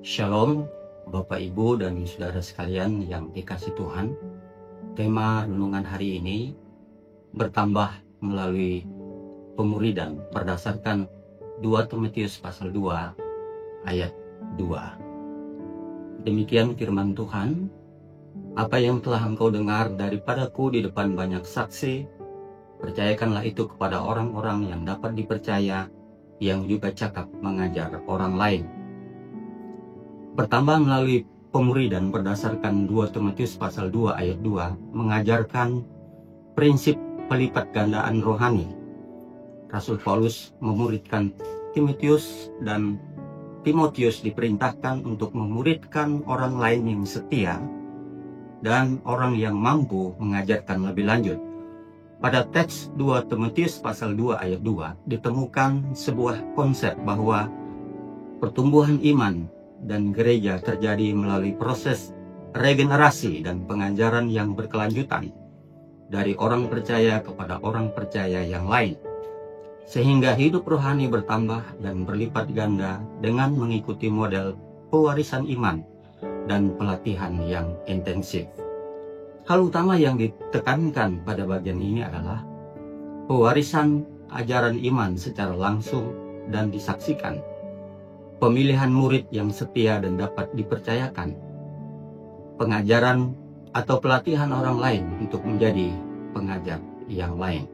Shalom, Bapak Ibu dan saudara sekalian yang dikasih Tuhan. Tema renungan hari ini bertambah melalui pemuridan berdasarkan 2 Timotius pasal 2 ayat 2. Demikian firman Tuhan, apa yang telah engkau dengar daripadaku di depan banyak saksi, percayakanlah itu kepada orang-orang yang dapat dipercaya, yang juga cakap mengajar orang lain. Bertambah melalui pemuridan berdasarkan 2 Timotius pasal 2 ayat 2 mengajarkan prinsip pelipat gandaan rohani. Rasul Paulus memuridkan Timotius dan Timotius diperintahkan untuk memuridkan orang lain yang setia dan orang yang mampu mengajarkan lebih lanjut. Pada teks 2 Timotius pasal 2 ayat 2 ditemukan sebuah konsep bahwa pertumbuhan iman dan gereja terjadi melalui proses regenerasi dan pengajaran yang berkelanjutan dari orang percaya kepada orang percaya yang lain, sehingga hidup rohani bertambah dan berlipat ganda dengan mengikuti model pewarisan iman dan pelatihan yang intensif. Hal utama yang ditekankan pada bagian ini adalah pewarisan ajaran iman secara langsung dan disaksikan, pemilihan murid yang setia dan dapat dipercayakan, pengajaran atau pelatihan orang lain untuk menjadi pengajar yang lain.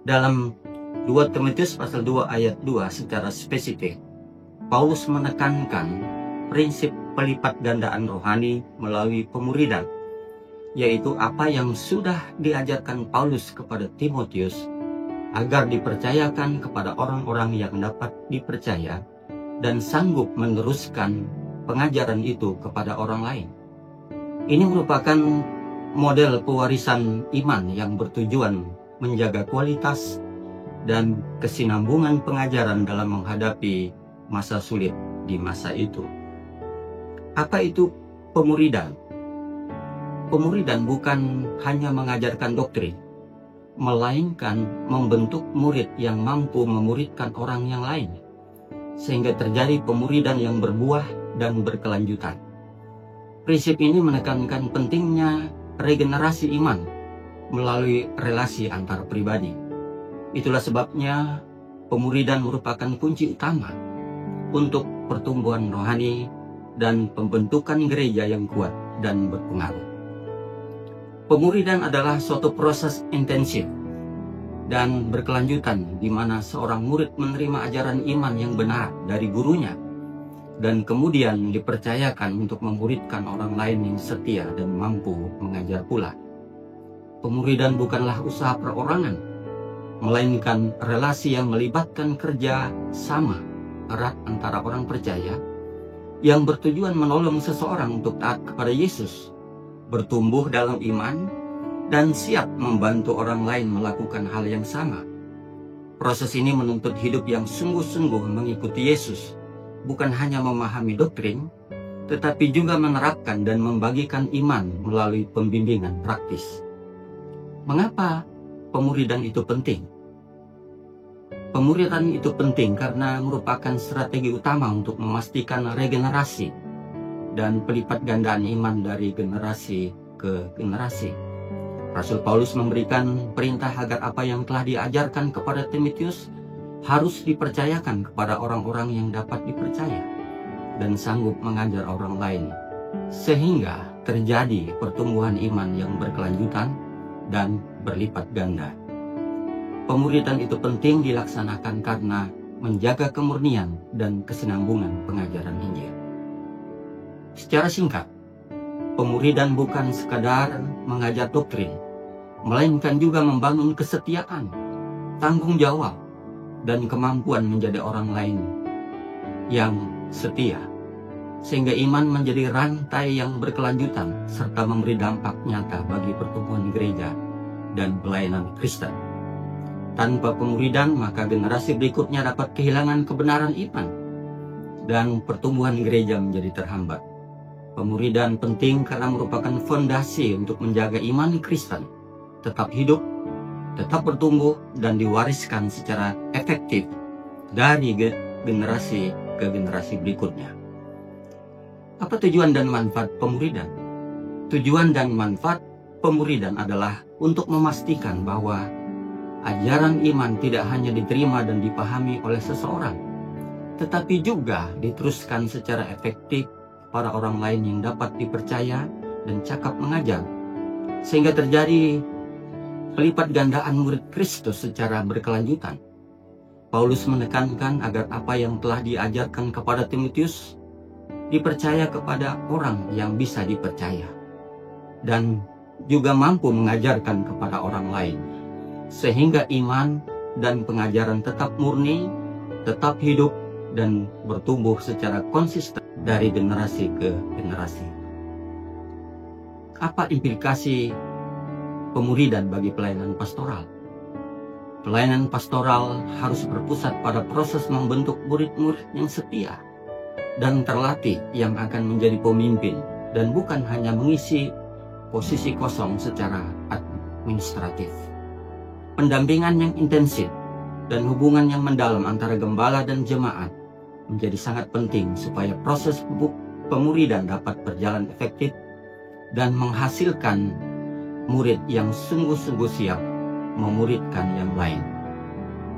Dalam 2 Timotius pasal 2 ayat 2 secara spesifik, Paulus menekankan prinsip pelipat gandaan rohani melalui pemuridan, yaitu apa yang sudah diajarkan Paulus kepada Timotius agar dipercayakan kepada orang-orang yang dapat dipercaya dan sanggup meneruskan pengajaran itu kepada orang lain. Ini merupakan model pewarisan iman yang bertujuan menjaga kualitas dan kesinambungan pengajaran dalam menghadapi masa sulit di masa itu. Apa itu pemuridan? Pemuridan bukan hanya mengajarkan doktrin, melainkan membentuk murid yang mampu memuridkan orang yang lain, sehingga terjadi pemuridan yang berbuah dan berkelanjutan. Prinsip ini menekankan pentingnya regenerasi iman melalui relasi antar pribadi. Itulah sebabnya pemuridan merupakan kunci utama untuk pertumbuhan rohani dan pembentukan gereja yang kuat dan berpengaruh. Pemuridan adalah suatu proses intensif dan berkelanjutan di mana seorang murid menerima ajaran iman yang benar dari gurunya dan kemudian dipercayakan untuk memuridkan orang lain yang setia dan mampu mengajar pula. Pemuridan bukanlah usaha perorangan, melainkan relasi yang melibatkan kerja sama erat antara orang percaya yang bertujuan menolong seseorang untuk taat kepada Yesus, bertumbuh dalam iman, dan siap membantu orang lain melakukan hal yang sama. Proses ini menuntut hidup yang sungguh-sungguh mengikuti Yesus, bukan hanya memahami doktrin, tetapi juga menerapkan dan membagikan iman melalui pembimbingan praktis. Mengapa pemuridan itu penting? Pemuridan itu penting karena merupakan strategi utama untuk memastikan regenerasi dan pelipat gandaan iman dari generasi ke generasi. Rasul Paulus memberikan perintah agar apa yang telah diajarkan kepada Timotius harus dipercayakan kepada orang-orang yang dapat dipercaya dan sanggup mengajar orang lain, sehingga terjadi pertumbuhan iman yang berkelanjutan dan berlipat ganda. Pemuridan itu penting dilaksanakan karena menjaga kemurnian dan kesinambungan pengajaran Injil. Secara singkat, pemuridan bukan sekadar mengajar doktrin, melainkan juga membangun kesetiaan, tanggung jawab, dan kemampuan menjadi orang lain yang setia, sehingga iman menjadi rantai yang berkelanjutan serta memberi dampak nyata bagi pertumbuhan gereja dan pelayanan Kristen. Tanpa pemuridan, maka generasi berikutnya dapat kehilangan kebenaran iman dan pertumbuhan gereja menjadi terhambat. Pemuridan penting karena merupakan fondasi untuk menjaga iman Kristen tetap hidup, tetap bertumbuh, dan diwariskan secara efektif dari generasi ke generasi berikutnya. Apa tujuan dan manfaat pemuridan? Tujuan dan manfaat pemuridan adalah untuk memastikan bahwa ajaran iman tidak hanya diterima dan dipahami oleh seseorang, tetapi juga diteruskan secara efektif para orang lain yang dapat dipercaya dan cakap mengajar, sehingga terjadi pelipat gandaan murid Kristus secara berkelanjutan. Paulus menekankan agar apa yang telah diajarkan kepada Timotius dipercaya kepada orang yang bisa dipercaya dan juga mampu mengajarkan kepada orang lain, sehingga iman dan pengajaran tetap murni, tetap hidup, dan bertumbuh secara konsisten dari generasi ke generasi. Apa implikasi pemuridan bagi pelayanan pastoral? Pelayanan pastoral harus berpusat pada proses membentuk murid-murid yang setia dan terlatih yang akan menjadi pemimpin, dan bukan hanya mengisi posisi kosong secara administratif. Pendampingan yang intensif dan hubungan yang mendalam antara gembala dan jemaat menjadi sangat penting supaya proses pemuridan dapat berjalan efektif dan menghasilkan murid yang sungguh-sungguh siap memuridkan yang lain.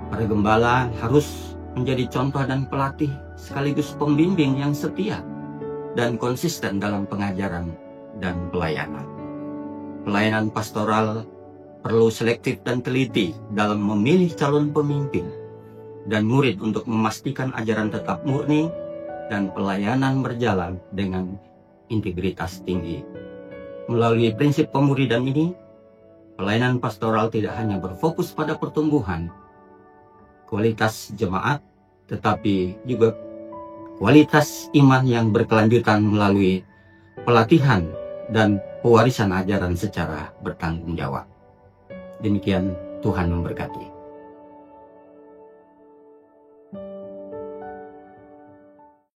Para gembala harus menjadi contoh dan pelatih sekaligus pembimbing yang setia dan konsisten dalam pengajaran dan pelayanan. Pelayanan pastoral perlu selektif dan teliti dalam memilih calon pemimpin dan murid untuk memastikan ajaran tetap murni dan pelayanan berjalan dengan integritas tinggi. Melalui prinsip pemuridan ini, pelayanan pastoral tidak hanya berfokus pada pertumbuhan kualitas jemaat, tetapi juga kualitas iman yang berkelanjutan melalui pelatihan dan pewarisan ajaran secara bertanggung jawab. Demikian, Tuhan memberkati.